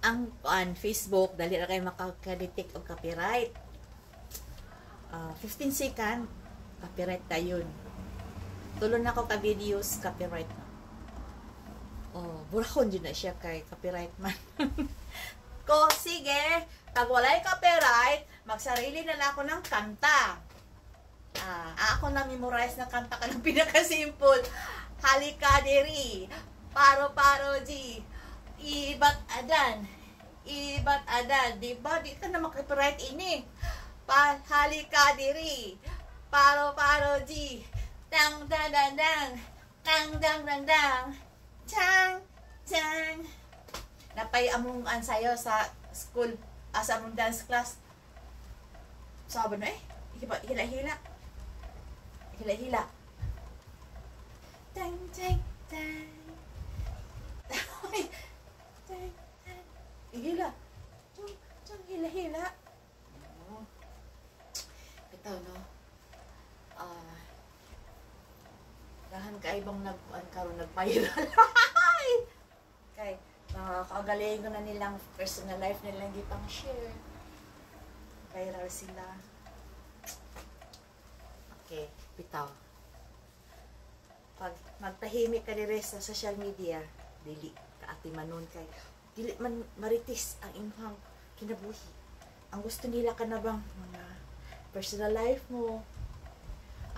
ang Facebook dali ra kay makaka-detect og copyright. 15 second copyright tayon. Tulo na ko ka videos copyright na. Burahon dyan na siya kay copyright man. Ko sige, pag walay copyright, magsarili na ako ng kanta. Ako na memorize na kanta ka ng pinaka-simple. Halika diri, paro-paro G, ibat adan, di ba? Di ka na makapiright ini. Halika diri, paro-paro G, tang dang dang dang, tang dang dang dang, tang tang. Napay among ansayo sa school, sa among dance class. Sabi na hila-hila. Hila-hila. Tang tang tang. Tang tang. Hila. Tang hila-hila. Ito no. Dahan ka ibang karon nag-viral. Kay kagaling ko na nilang personal life nilang gipang share. Viral sila. Okay, bitaw. Pag magtahimik ka dire sa social media, dili ka atimanon kay dili man maritis ang imong kinabuhi. Ang gusto nila ka na bang mga personal life mo,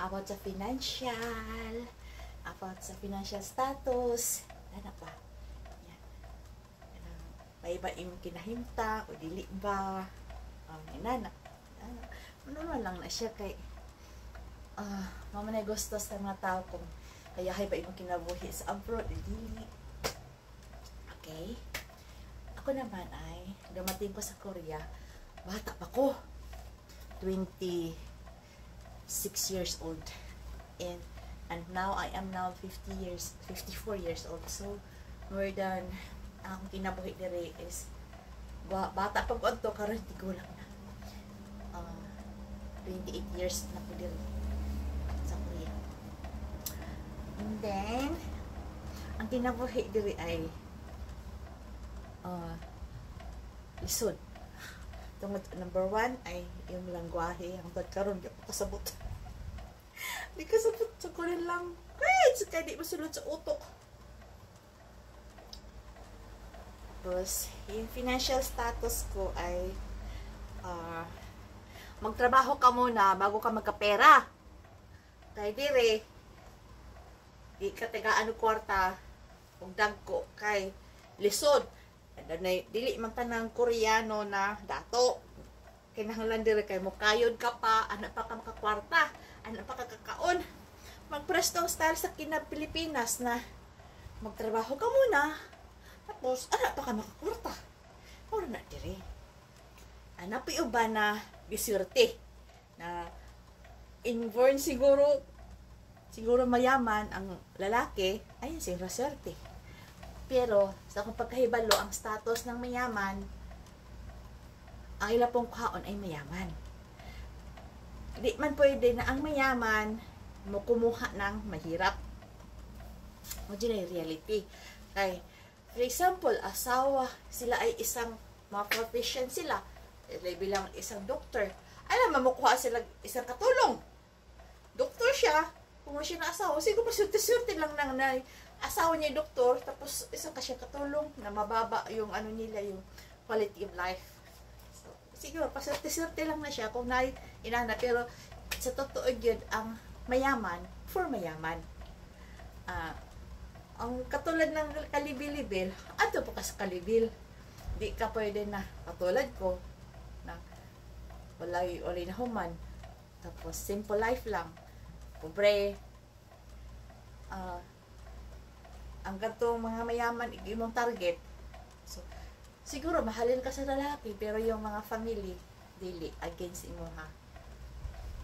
about sa financial, about sa financial status, ano pa? Yan. Paiba imong kinahimta o dili ba? Inana. Normal lang na siya kay mamanay gusto sa mga tao kung kayahay ba imong kinabuhi sa abroad, dili. Okay? Ako naman ay dumating ko sa Korea, bata pa ko. 26 years old. And now I am now 54 years old. So more than ang kinabuhi dire is bata pa ko to karon tigulang na. 28 years na po dire sa Korea. And then ang kinabuhi dire ay lisod. Tungod number 1 ay yung langwahe ang karon di pa kasabot. Di kasabot sa Korean lang. Wait, kaya di masulod sa utok. Tapos yung financial status ko ay magtrabaho ka muna bago ka magkapera. Kaya dire di ka tagaan og kwarta ug dagko kay lisod. Dili man tanang Koreano na dato. Kinahanglan dire kay mo kayod ka pa, ana pa ka makakwarta, ana pa ka kakaon. Magprestong style sa Pilipinas na magtrabaho ka muna, tapos ana pa ka makakwarta. Ora na dire. Ana pa uba na biswerte na inborn siguro mayaman ang lalaki, ayun siguro swerte. Pero, sa kung pagkahibalo, ang status ng mayaman, ang ila pong kaon ay mayaman. Di man pwede na ang mayaman mo kumuha ng mahirap. O dyan ay reality. Kay, for example, asawa, sila ay isang mga profession sila. Bilang isang doktor. Alam, mamukuha sila isang katulong. Doktor siya, kung siya na asawa, siguro pasunti-sunti lang nang asawa niya yung doktor, tapos isang kasi katulong na mababa yung ano nila, yung quality of life. So, siguro, paserte-serte lang na siya kung inana, pero sa totoo yun, ang mayaman, for mayaman. Ang katulad ng kalibil-libil, ato po ka sa kalibil. Di ka pwede na, katulad ko, na walay na human, tapos simple life lang, pobre, ang gatong mga mayaman, imong target. So, siguro, mahalin ka sa lalaki, pero yung mga family, dili, against imo ha.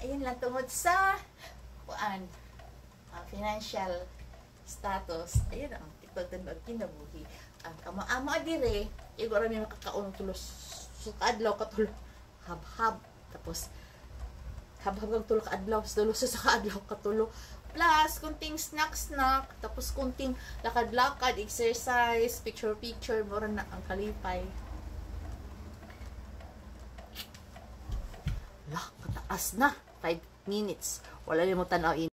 Ayun lang, tungod sa financial status, ayun ang ipagtanong kinabuhi. Ang kamaama dire, igora may makakaon tulos sa adlaw katulog, hab-hab, tapos hab-hab kang tulog adlaw, tulos sa kaadlaw katulog, plus kunting snack, tapos kunting lakad-lakad, exercise, picture-picture, mura na ang kalipay. Lah, pataas na. 5 minutes. Wala rin mo tanawin.